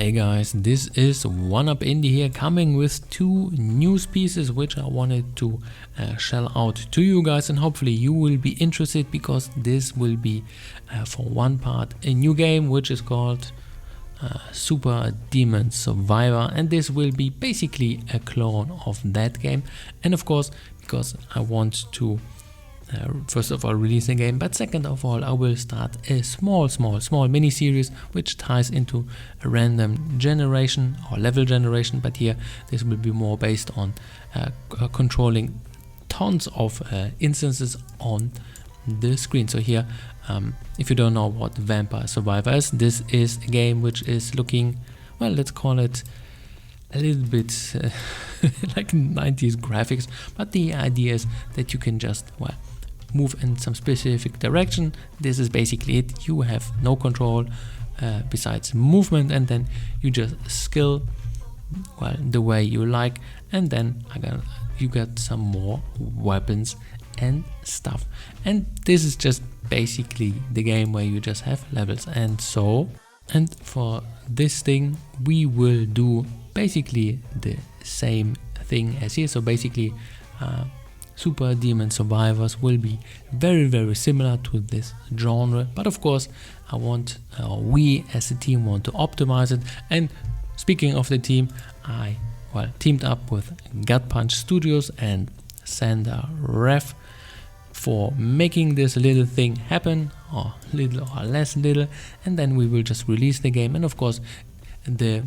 Hey guys, this is One Up Indie here, coming with two news pieces which I wanted to shell out to you guys, and hopefully you will be interested, because this will be for one part a new game which is called Super Demon Survivor, and this will be basically a clone of that game. And of course, because I want to first of all release the game, but second of all I will start a small mini series which ties into a random generation or level generation, but here this will be more based on controlling tons of instances on the screen. So here, if you don't know what Vampire Survivor is, this is a game which is looking, well, let's call it a little bit like 90s graphics, but the idea is that you can just, well, move in some specific direction. This is basically it. You have no control besides movement, and then you just skill, well, the way you like, and then you get some more weapons and stuff. And this is just basically the game where you just have levels. And for this thing we will do basically the same thing as here. So basically Super Demon Survivors will be very similar to this genre, but of course we as a team want to optimize it. And speaking of the team, I teamed up with Gamemaker Studios and Sander Ref for making this little thing happen, or little or less little, and then we will just release the game. And of course the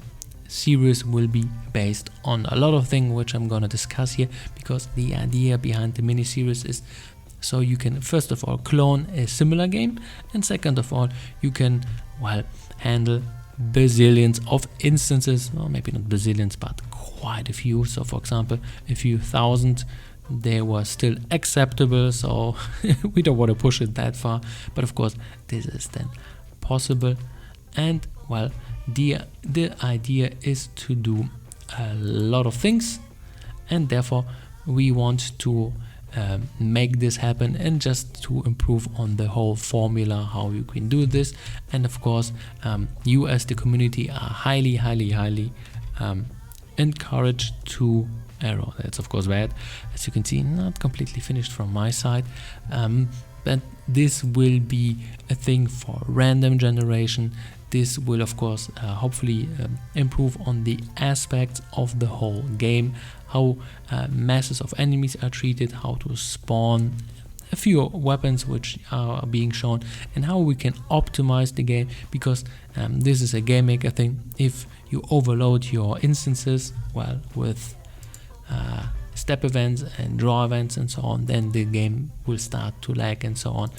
series will be based on a lot of things which I'm gonna discuss here, because the idea behind the mini series is so you can first of all clone a similar game, and second of all you can, well, handle bazillions of instances, well, maybe not bazillions but quite a few. So for example, a few thousand, they were still acceptable, so we don't want to push it that far, but of course this is then possible. And well, the idea is to do a lot of things, and therefore we want to make this happen, and just to improve on the whole formula how you can do this. And of course you as the community are highly encouraged to error. That's of course bad, as you can see, not completely finished from my side, but this will be a thing for random generation. This will of course hopefully improve on the aspects of the whole game, how masses of enemies are treated, how to spawn a few weapons which are being shown, and how we can optimize the game, because this is a game maker thing. If you overload your instances, well, with step events and draw events and so on, then the game will start to lag and so on.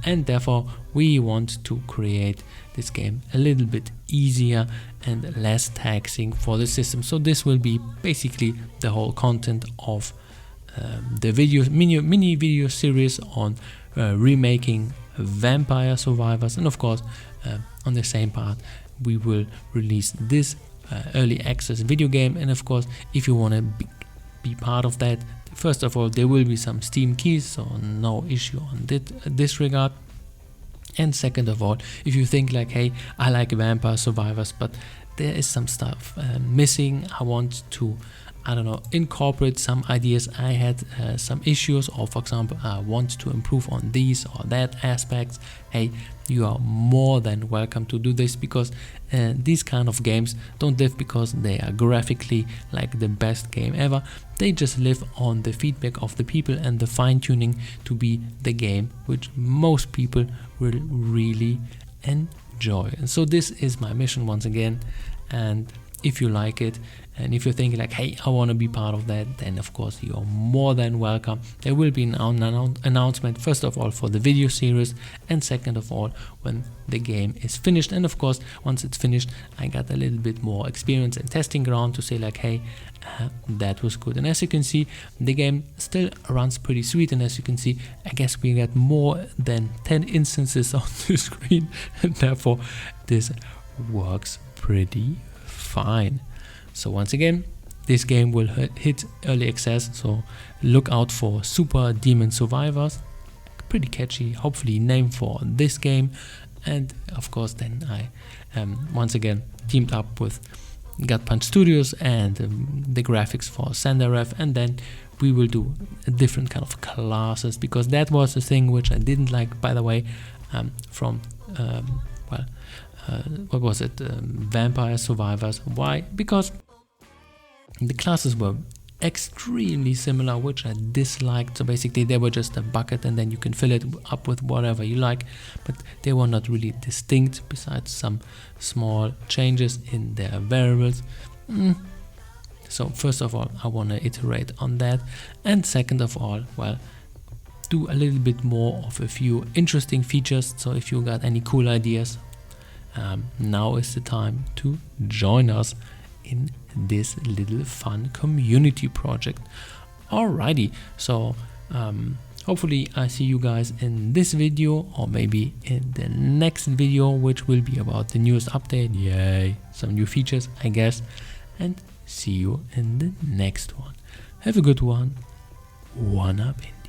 And therefore we want to create this game a little bit easier and less taxing for the system. So this will be basically the whole content of the mini video series on remaking Vampire Survivors. And of course on the same part we will release this early access video game. And of course, if you want to be part of that, first of all there will be some Steam keys, so no issue on this regard. And second of all, if you think like, hey, I like Vampire Survivors, but there is some stuff missing, I want to, I don't know, incorporate some ideas, I had some issues, or for example I want to improve on these or that aspects, hey, you are more than welcome to do this, because these kind of games don't live because they are graphically like the best game ever. They just live on the feedback of the people and the fine-tuning to be the game which most people will really enjoy. And so this is my mission once again, and if you like it, and if you're thinking like, hey, I want to be part of that, then of course you're more than welcome. There will be an announcement, first of all for the video series, and second of all when the game is finished. And of course once it's finished, I got a little bit more experience and testing ground to say like, hey, that was good. And as you can see, the game still runs pretty sweet, and as you can see, I guess we got more than 10 instances on the screen, and therefore this works pretty fine. So once again, this game will hit early access, so look out for Super Demon Survivors. Pretty catchy, hopefully, name for this game. And of course then I once again teamed up with Gamemaker Studios and the graphics for SenderRef, and then we will do a different kind of classes, because that was the thing which I didn't like, by the way, from what was it, Vampire Survivors. Why? Because the classes were extremely similar, which I disliked. So basically they were just a bucket and then you can fill it up with whatever you like, but they were not really distinct besides some small changes in their variables. So first of all, I want to iterate on that, and second of all, well, do a little bit more of a few interesting features. So if you got any cool ideas, now is the time to join us in this little fun community project. Alrighty, so hopefully I see you guys in this video, or maybe in the next video, which will be about the newest update. Yay, some new features, I guess, and see you in the next one. Have a good one. One up in